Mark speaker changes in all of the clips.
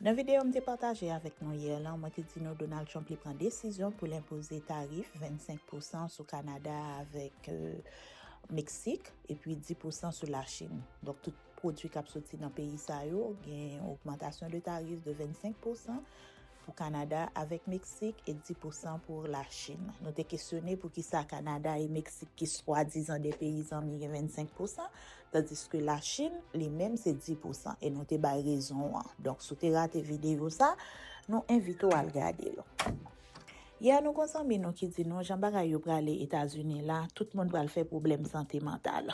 Speaker 1: Dans la vidéo, je partagé avec nous hier, là, moi, dit nous Donald Trump prend décision pour l'imposer tarif 25% sur Canada avec Mexique et puis 10% sur la Chine. Donc, tout produit qui a sorti dans le pays, ça a une augmentation de tarif de 25% pour Canada avec Mexique et 10% pour la Chine. Nous avons questionné pour qui ça Canada et Mexique qui soi-disant des pays en 25%, tandis que la Chine, les mêmes, c'est 10%. Et nous avons raison. Donc, si vous avez raté vidéo ça, nous invitons à regarder. Hier, nous consommons nous qui dit non, Jean-Baptiste yo pral les États-Unis là, tout le monde va le faire problème santé mentale.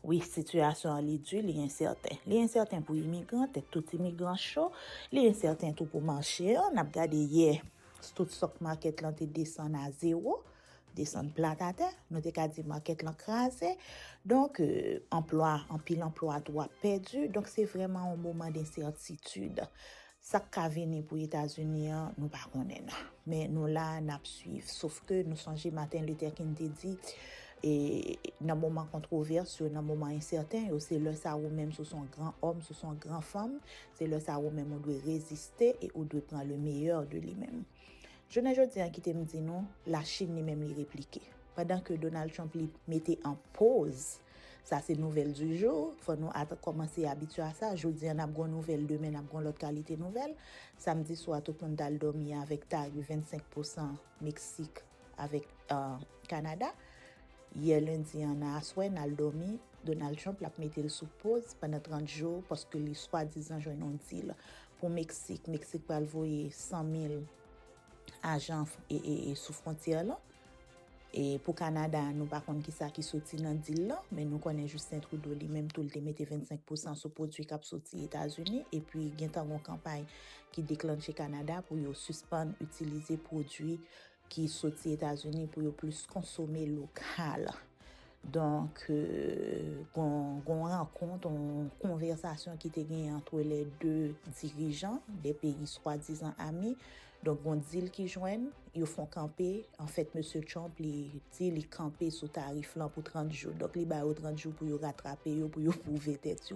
Speaker 1: Oui, situation li dure, li incertain. Li incertain pour immigrants, tout immigrant chaud, li incertain tout pour marché. On a regardé hier, tout stock market là te descend à zéro, descend plat à terre, nous te ka dit market là crasé. Donc emploi, en pile emploi doit perdu. Donc c'est vraiment un moment d'incertitude. Ça ka vini pour États-Unis, nous pas connaître. Mais nous là n'a suivre sauf que nous songeons matin Luther King te dit et dans moment controversé, dans moment incertain, c'est le ça ou même ce sont grands hommes, ce sont grandes femmes, c'est le ça ou même on doit résister et on doit prendre le meilleur de lui-même. Je ne dis pas qui te me dit non, la Chine lui-même lui répliquer. Pendant que Donald Trump lui mettait en pause, ça c'est nouvelle du jour, faut nous commencer à habituer à ça. Jeudi on a une nouvelle, demain on a l'autre qualité nouvelle. Samedi soir tout le monde a dormi avec tarif 25% Mexique avec Canada. Hier lundi on a soir on a dormi, Donald Trump l'a mis sous pause pendant 30 jours parce que les soi-disant joint un deal pour Mexique va envoyer 100 000 agents et sous frontière là. Et pour Canada, nous par contre qui ça qui sorti dans deal là, mais nous connaissons Justin Trudeau lui même tout le mettait 25% sur produit qui sorti aux États-Unis et puis il y a une campagne qui déclenche Canada pour suspendre utiliser produits qui sorti aux États-Unis pour plus consommer local. Donc on rencontre une conversation qui était gagnée entre les deux dirigeants des pays soi-disant amis. Donc on deal qui joignent, ils font camper. En fait monsieur Trump il dit il camper sous tarif là pour 30 jours. Donc il ba 30 jours pour rattraper pour prouver tête.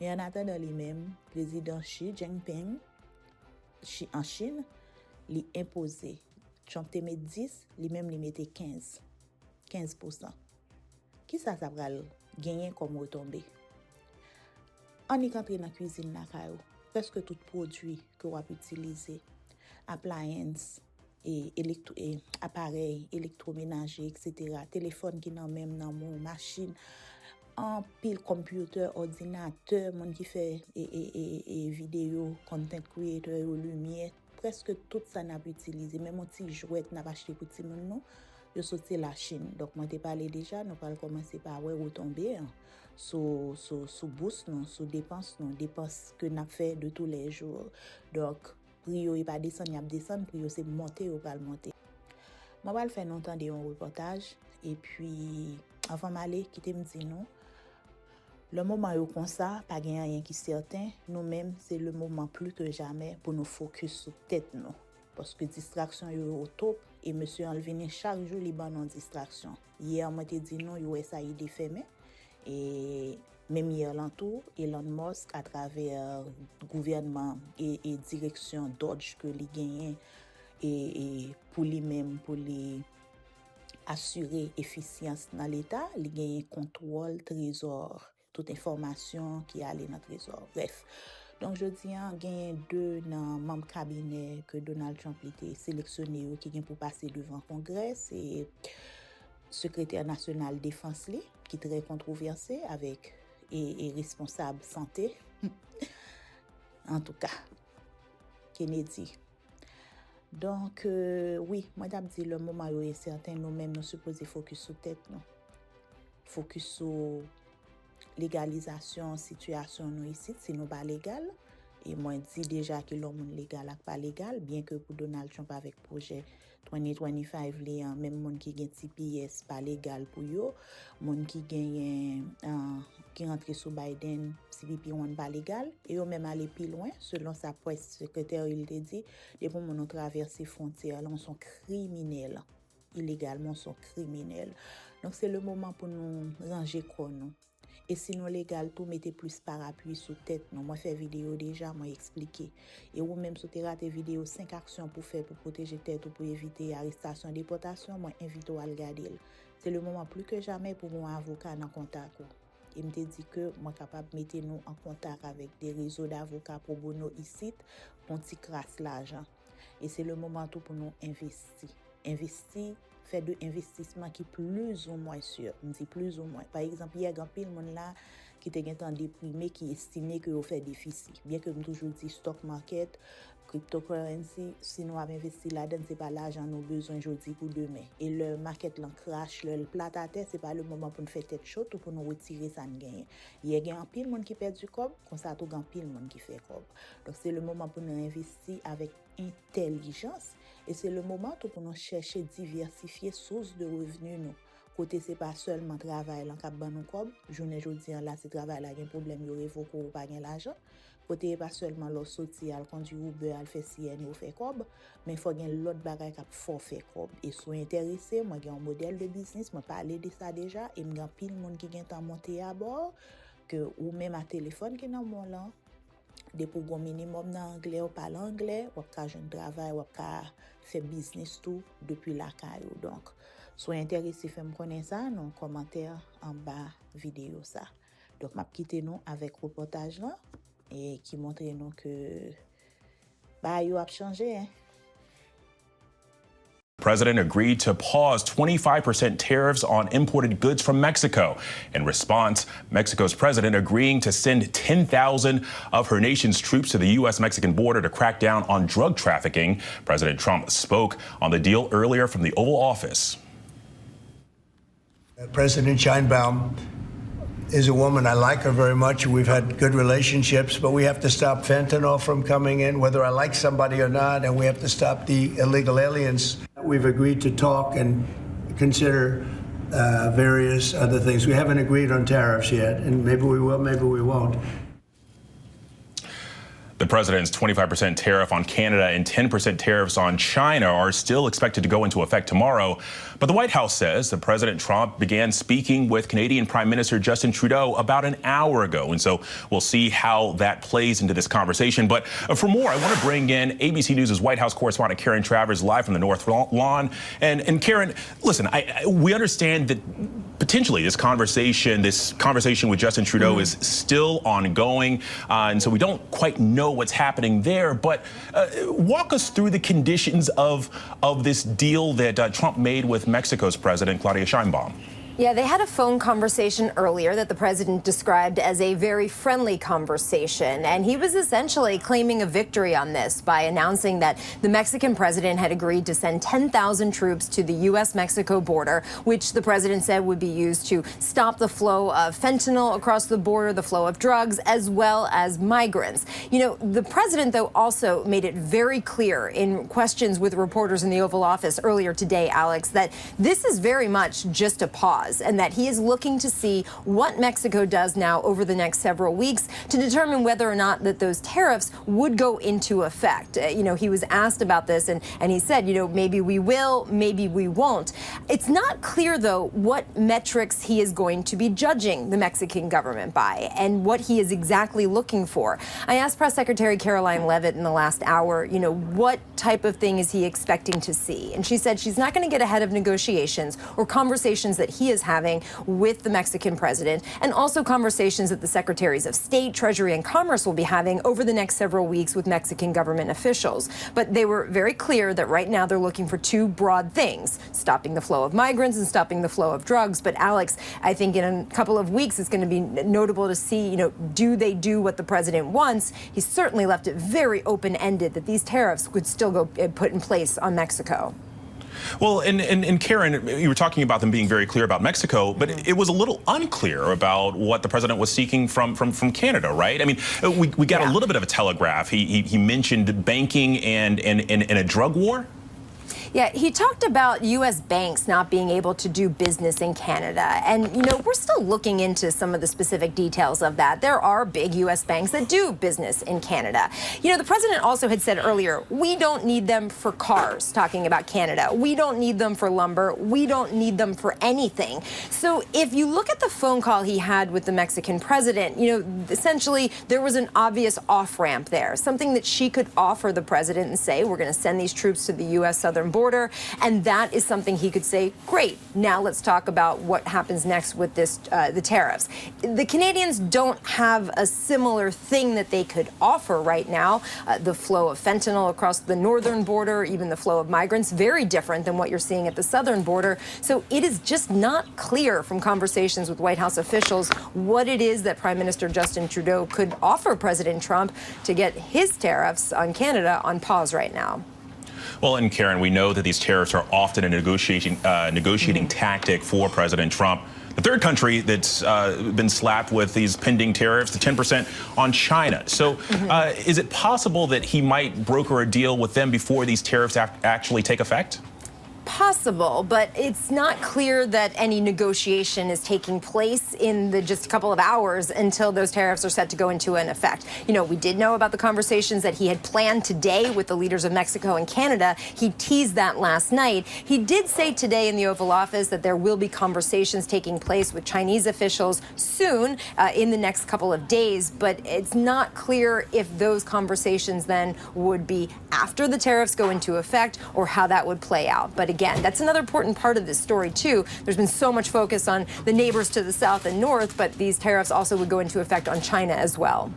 Speaker 1: Mais en attendant lui-même président Xi Jinping en Chine, il imposé Trump te met 10, lui-même il mettait 15%. Qui ça va gagner comme retombée? On est entré dans la cuisine là, presque tout produit que on peut utiliser, appliances et appareils électroménagers, etc. Téléphone qui n'en même dans mon machine, en pile computer, ordinateur, monde qui fait et vidéo, content creator, lumière, presque tout ça n'a pas utilisé. Même un petit jouet n'a pas acheté pour petit monde non. Je sorti la Chine. Donc moi t'ai parlé déjà, nous allons commencer par retomber sous bourse non, sous dépenses que n'a fait de tous les jours. Donc prix il pas descendre, il a descendre, prix c'est monter ou pas monter. Moi va le faire longtemps de un reportage et puis avant m'aller quitter me dit non. Le moment où comme ça, pas gain rien qui certain, nous-mêmes c'est le moment plus que jamais pour nous focus sur tête nous. Parce que distraction est au top et monsieur enlevé chaque jour les bonnes distraction. Hier moi t'ai dit non, USAID défermé et même hier l'entour Elon Musk à travers gouvernement et direction Dodge que les gagne et pour lui-même pour les assurer efficience dans l'état, il gagne contrôle trésor, toute information qui allait dans trésor. Bref. Donc, je dis, il y a deux dans membre cabinet que Donald Trump était sélectionné qui vient pour passer devant le Congrès. C'est secrétaire national défense qui est très controversé avec et responsable santé. En tout cas, Kennedy. Donc, oui, moi j'ai dit le moment où est certain, nous-mêmes nous supposons focus sur tête, non? Focus sur légalisation situation nous ici si nous pas légal et moi dit déjà que l'homme légal pas légal bien que pour Donald Trump avec projet 2025 les même monde qui gagne TPS pas légal pour yo monde qui gagne qui rentre sous Biden CBP1 pas légal et eux même aller plus loin selon sa presse secrétaire il te dit les pour mon traverser frontière là on sont criminels illégalement sont criminels donc c'est le moment pour nous ranger quoi nous Et sinon légal tout mettez plus parapluie sous tête. Non, moi fait vidéo déjà, moi expliqué. Et ou même si tu raté vidéo 5 actions pour faire pour protéger tête ou pour éviter arrestation, déportation, moi invite à regarder. C'est le moment plus que jamais pour mon avocat en contact. Il me dit que moi capable de mettre nous en contact avec des réseaux d'avocats pro bono ici pour petit crasse l'argent. Et c'est le moment tout pour nous investir. Investir, faire de investissement qui plus ou moins sûr. Je dis plus ou moins. Par exemple, il y a un pile monde là qui te gen déprimé, qui estimé que vous fait déficit. Bien que je toujours dis stock market, cryptocurrency, si nous avons investi là-dedans, ce n'est pas l'argent nous besoin aujourd'hui pour demain. Et le market l'en crash, le plat à terre, ce n'est pas le moment pour nous faire tête chaude ou pour nous retirer ça de gain. Il y a un pile monde qui perd du cob, comme ça, tout un pile monde qui fait cob. Donc c'est le moment pour nous investir avec intelligence et c'est le moment pour nous chercher diversifier sources de revenus nous. Côté c'est pas seulement travail là cap ban nous cob, journée jodi là c'est travail là, il y a un problème yo révoque ou pas gain l'argent. Côté pas seulement l'autre sorti al conduire Uber al faire CN ou faire cob, mais faut gain l'autre bagage cap fort faire cob et sois intéressé, moi j'ai un modèle de business, moi parler de ça déjà et m'gan pile monde qui gain temps monter à bord que ou même à téléphone qui dans mon là des programmes minimum en anglais ou parler anglais ou ka jeune travail ou ka faire business tout depuis la caillou. Donc soyez intéressés, faites me connaître ça dans commentaire en bas vidéo ça. Donc m'a quitter nous avec reportage là et qui montre nous que bah yo a changé hein.
Speaker 2: The president agreed to pause 25% tariffs on imported goods from Mexico. In response, Mexico's president agreeing to send 10,000 of her nation's troops to the U.S.-Mexican border to crack down on drug trafficking. President Trump spoke on the deal earlier from the Oval Office.
Speaker 3: President Sheinbaum is a woman. I like her very much. We've had good relationships, but we have to stop fentanyl from coming in, whether I like somebody or not, and we have to stop the illegal aliens. We've agreed to talk and consider various other things. We haven't agreed on tariffs yet, and maybe we will, maybe we won't.
Speaker 2: The president's 25% tariff on Canada and 10% tariffs on China are still expected to go into effect tomorrow. But the White House says that President Trump began speaking with Canadian Prime Minister Justin Trudeau about an hour ago. And so we'll see how that plays into this conversation. But for more, I want to bring in ABC News' White House correspondent Karen Travers live from the North Lawn. And Karen, listen, we understand that potentially this conversation with Justin Trudeau is still ongoing. And so we don't quite know what's happening there. But walk us through the conditions of this deal that Trump made with Mexico's president, Claudia Sheinbaum.
Speaker 4: Yeah, they had a phone conversation earlier that the president described as a very friendly conversation. And he was essentially claiming a victory on this by announcing that the Mexican president had agreed to send 10,000 troops to the U.S.-Mexico border, which the president said would be used to stop the flow of fentanyl across the border, the flow of drugs, as well as migrants. You know, the president, though, also made it very clear in questions with reporters in the Oval Office earlier today, Alex, that this is very much just a pause, and that he is looking to see what Mexico does now over the next several weeks to determine whether or not that those tariffs would go into effect. You know, he was asked about this and he said, you know, maybe we will, maybe we won't. It's not clear, though, what metrics he is going to be judging the Mexican government by and what he is exactly looking for. I asked Press Secretary Caroline Leavitt in the last hour, you know, what type of thing is he expecting to see? And she said she's not going to get ahead of negotiations or conversations that he is having with the Mexican president, and also conversations that the secretaries of state, treasury, and commerce will be having over the next several weeks with Mexican government officials. But they were very clear that right now they're looking for two broad things: stopping the flow of migrants and stopping the flow of drugs. But Alex, I think in a couple of weeks it's going to be notable to see, you know, do they do what the president wants? He's certainly left it very open-ended that these tariffs could still go put in place on Mexico.
Speaker 2: Well, and Karen, you were talking about them being very clear about Mexico, but it was a little unclear about what the president was seeking from Canada, right? I mean, we got a little bit of a telegraph. He mentioned banking and a drug war.
Speaker 4: Yeah, he talked about U.S. banks not being able to do business in Canada. And, we're still looking into some of the specific details of that. There are big U.S. banks that do business in Canada. The president also had said earlier, we don't need them for cars, talking about Canada. We don't need them for lumber. We don't need them for anything. So if you look at the phone call he had with the Mexican president, essentially there was an obvious off-ramp there, something that she could offer the president and say, we're going to send these troops to the U.S. southern border. And that is something he could say, great, now let's talk about what happens next with this, the tariffs. The Canadians don't have a similar thing that they could offer right now. The flow of fentanyl across the northern border, even the flow of migrants, very different than what you're seeing at the southern border. So it is just not clear from conversations with White House officials what it is that Prime Minister Justin Trudeau could offer President Trump to get his tariffs on Canada on pause right now.
Speaker 2: Well, and Karen, we know that these tariffs are often a negotiating tactic for President Trump. The third country that's been slapped with these pending tariffs, the 10% on China. So is it possible that he might broker a deal with them before these tariffs actually take effect?
Speaker 4: Possible, but it's not clear that any negotiation is taking place in the just a couple of hours until those tariffs are set to go into an effect. We did know about the conversations that he had planned today with the leaders of Mexico and Canada. He teased that last night. He did say today in the Oval Office that there will be conversations taking place with Chinese officials soon, in the next couple of days, but it's not clear if those conversations then would be after the tariffs go into effect or how that would play out. But again, that's another important part of this story, too. There's been so much focus on the neighbors to the south and north, but these tariffs also would go into effect on China as well.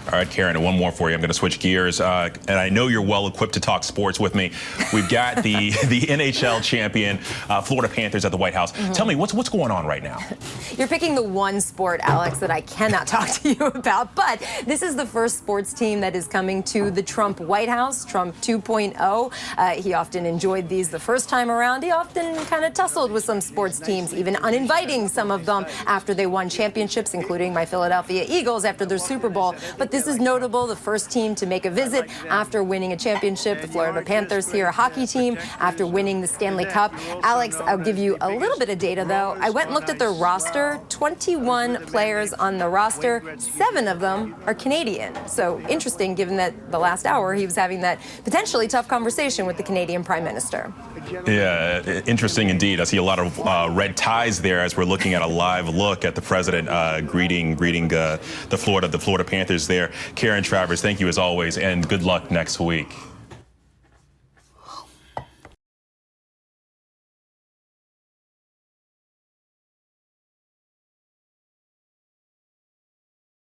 Speaker 2: All right, Karen, and one more for you. I'm going to switch gears, and I know you're well equipped to talk sports with me. We've got the NHL champion, Florida Panthers at the White House. Tell me, what's going on right now?
Speaker 4: You're picking the one sport, Alex, that I cannot talk to you about, but this is the first sports team that is coming to the Trump White House, Trump 2.0. He often enjoyed these the first time around. He often kind of tussled with some sports teams, even uninviting some of them after they won championships, including my Philadelphia Eagles after their Super Bowl. But this is notable, the first team to make a visit after winning a championship, the Florida Panthers here, a hockey team, after winning the Stanley Cup. Alex, I'll give you a little bit of data, though. I went and looked at their roster, 21 players on the roster, 7 of them are Canadian. So interesting, given that the last hour he was having that potentially tough conversation with the Canadian Prime Minister.
Speaker 2: Yeah, interesting indeed. I see a lot of red ties there as we're looking at a live look at the president greeting the Florida Panthers there. Karen Travers, thank you as always, and good luck next week.